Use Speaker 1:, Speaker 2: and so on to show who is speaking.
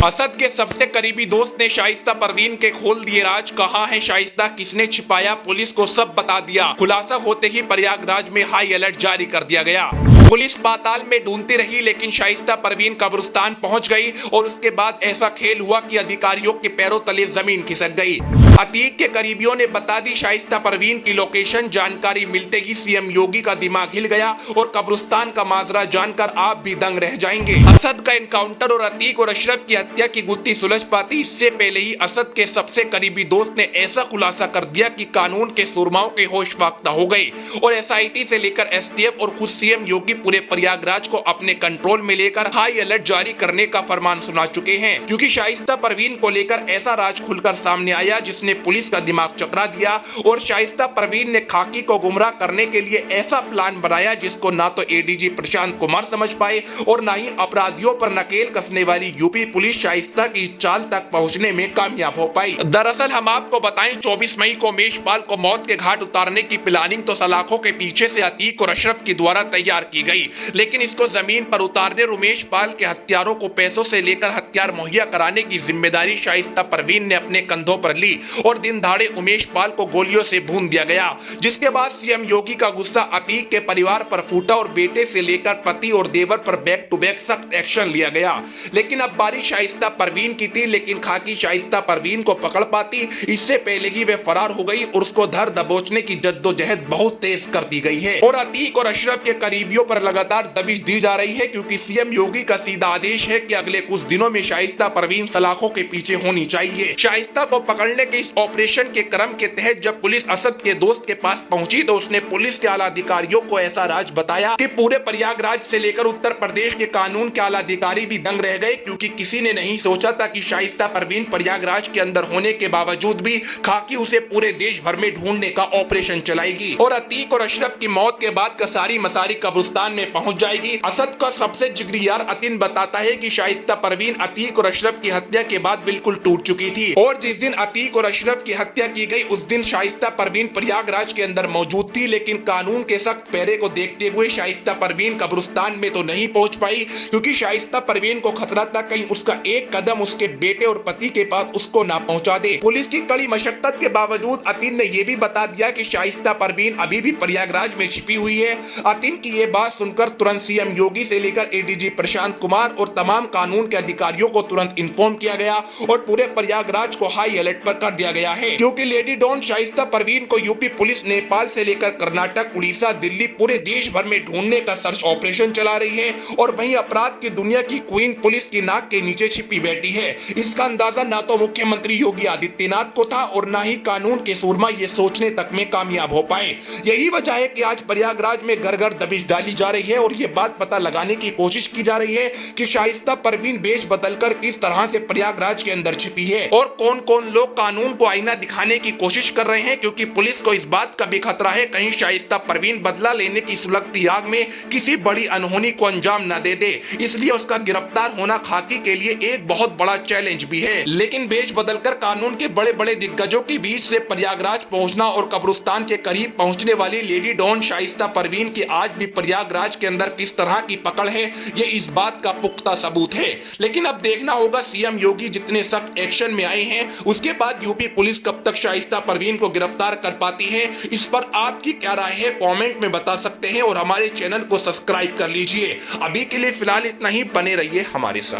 Speaker 1: असद के सबसे करीबी दोस्त ने शाइस्ता परवीन के खोल दिए राज। कहा है शाइस्ता किसने छिपाया, पुलिस को सब बता दिया। खुलासा होते ही प्रयागराज में हाई अलर्ट जारी कर दिया गया। पुलिस पाताल में ढूंढती रही लेकिन शाइस्ता परवीन कब्रिस्तान पहुंच गई और उसके बाद ऐसा खेल हुआ कि अधिकारियों के पैरों तले जमीन खिसक गई। अतीक के करीबियों ने बता दी शाइस्ता परवीन की लोकेशन। जानकारी मिलते ही सीएम योगी का दिमाग हिल गया और कब्रिस्तान का माजरा जानकर आप भी दंग रह जाएंगे। असद का एनकाउंटर और अतीक और अशरफ की हत्या की गुत्थी सुलझ पाती इससे पहले ही असद के सबसे करीबी दोस्त ने ऐसा खुलासा कर दिया कि कानून के सुरमाओं के होश फाख्ता हो गए और एसआईटी से लेकर एसटीएफ और खुद सीएम योगी पूरे प्रयागराज को अपने कंट्रोल में लेकर हाई अलर्ट जारी करने का फरमान सुना चुके हैं। क्योंकि शाइस्ता परवीन को लेकर ऐसा राज खुलकर सामने आया जिसने पुलिस का दिमाग चकरा दिया और शाइस्ता परवीन ने खाकी को गुमराह करने के लिए ऐसा प्लान बनाया जिसको ना तो एडीजी प्रशांत कुमार समझ पाए और ना ही अपराधियों पर नकेल कसने वाली यूपी पुलिस शाइस्ता की चाल तक पहुंचने में कामयाब हो पाई। दरअसल हम आपको बताएं 24 मई को उमेशपाल को मौत के घाट उतारने की प्लानिंग तो सलाखों के पीछे से अतीक और अशरफ के द्वारा तैयार की गई, लेकिन इसको जमीन पर उतारने उमेशपाल के हत्यारों को पैसों से लेकर हथियार मुहैया कराने की जिम्मेदारी शाइस्ता परवीन ने अपने कंधों पर ली और दिन दहाड़े उमेशपाल को गोलियों से भून दिया गया। जिसके बाद सीएम योगी का गुस्सा अतीक के परिवार पर फूटा और बेटे से लेकर पति और देवर पर बैक टू बैक सख्त एक्शन लिया गया। लेकिन अब बारी शाइस्ता परवीन की थी, लेकिन खाकी शाइस्ता परवीन को पकड़ पाती इससे पहले ही वे फरार हो गई और उसको धर दबोचने की जद्दोजहद बहुत तेज कर दी गई है। और अतीक और अशरफ के करीबियों पर लगातार दबिश दी जा रही है क्योंकि सीएम योगी का सीधा आदेश है कि अगले कुछ दिनों में शाइस्ता परवीन सलाखों के पीछे होनी चाहिए। शाइस्ता को पकड़ने के इस ऑपरेशन के क्रम के तहत जब पुलिस असद के दोस्त के पास पहुंची तो उसने पुलिस के आला अधिकारियों को ऐसा राज बताया कि पूरे प्रयागराज से लेकर उत्तर प्रदेश के कानून के आला अधिकारी भी दंग रह गए, क्योंकि किसी ने नहीं सोचा था कि शाइस्ता परवीन प्रयागराज के अंदर होने के बावजूद भी खाकी उसे पूरे देश भर में ढूंढने का ऑपरेशन चलाएगी और अतीक और अशरफ की मौत के बाद कसारी मसारी कब्रिस्तान में पहुंच जाएगी। असद का सबसे जिगरी यार अतीन बताता है कि शाइस्ता परवीन अतीक और अशरफ की हत्या के बाद बिल्कुल टूट चुकी थी और जिस दिन अतीक और अशरफ की हत्या की गई उस दिन शाइस्ता परवीन प्रयागराज के अंदर मौजूद थी, लेकिन कानून के सख्त पहरे को देखते हुए शाइस्ता परवीन कब्रिस्तान में तो नहीं पहुंच पाई, क्योंकि शाइस्ता परवीन को खतरा था कहीं उसका एक कदम उसके बेटे और पति के पास उसको ना पहुंचा दे। पुलिस की कड़ी मशक्कत के बावजूद अतीन ने यह भी बता दिया कि शाइस्ता परवीन अभी भी प्रयागराज में छिपी हुई है। अतीन की यह बात सुनकर तुरंत सीएम योगी से लेकर एडीजी प्रशांत कुमार और तमाम कानून के अधिकारियों को तुरंत इन्फॉर्म किया गया और पूरे प्रयागराज को हाई अलर्ट पर कर दिया गया है, क्योंकि लेडी डॉन शाइस्ता परवीन को यूपी पुलिस नेपाल से लेकर कर्नाटक, उड़ीसा, दिल्ली पूरे देश भर में ढूंढने का सर्च ऑपरेशन चला रही है और वहीं अपराध की दुनिया की क्वीन पुलिस की नाक के नीचे छिपी बैठी है। इसका अंदाजा ना तो मुख्यमंत्री योगी आदित्यनाथ को था और ना ही कानून के सूरमा ये सोचने तक में कामयाब हो पाए। यही वजह है कि आज प्रयागराज में घर घर दबिश डाली जा रही है और ये बात पता लगाने की कोशिश की जा रही है कि शाइस्ता परवीन बेश बदलकर किस तरह से प्रयागराज के अंदर छिपी है और कौन कौन लोग कानून को आईना दिखाने की कोशिश कर रहे हैं, क्योंकि पुलिस को इस बात का भी खतरा है कहीं शाइस्ता परवीन बदला लेने की सुलगती आग में किसी बड़ी अनहोनी को अंजाम न दे दे। इसलिए उसका गिरफ्तार होना खाकी के लिए एक बहुत बड़ा चैलेंज भी है। लेकिन बेश बदलकर कानून के बड़े बड़े दिग्गजों के बीच से प्रयागराज पहुंचना और कब्रिस्तान के करीब पहुंचने वाली लेडी डॉन शाइस्ता परवीन की आज भी प्रयागराज के अंदर किस तरह की पकड़ है, ये इस बात का पुख्ता सबूत है। लेकिन अब देखना होगा सीएम योगी जितने सख्त एक्शन में आए हैं उसके बाद यूपी पुलिस कब तक शाइस्ता परवीन को गिरफ्तार कर पाती है। इस पर आपकी क्या राय है कमेंट में बता सकते हैं और हमारे चैनल को सब्सक्राइब कर लीजिए। अभी के लिए फिलहाल इतना ही, बने रहिए हमारे साथ।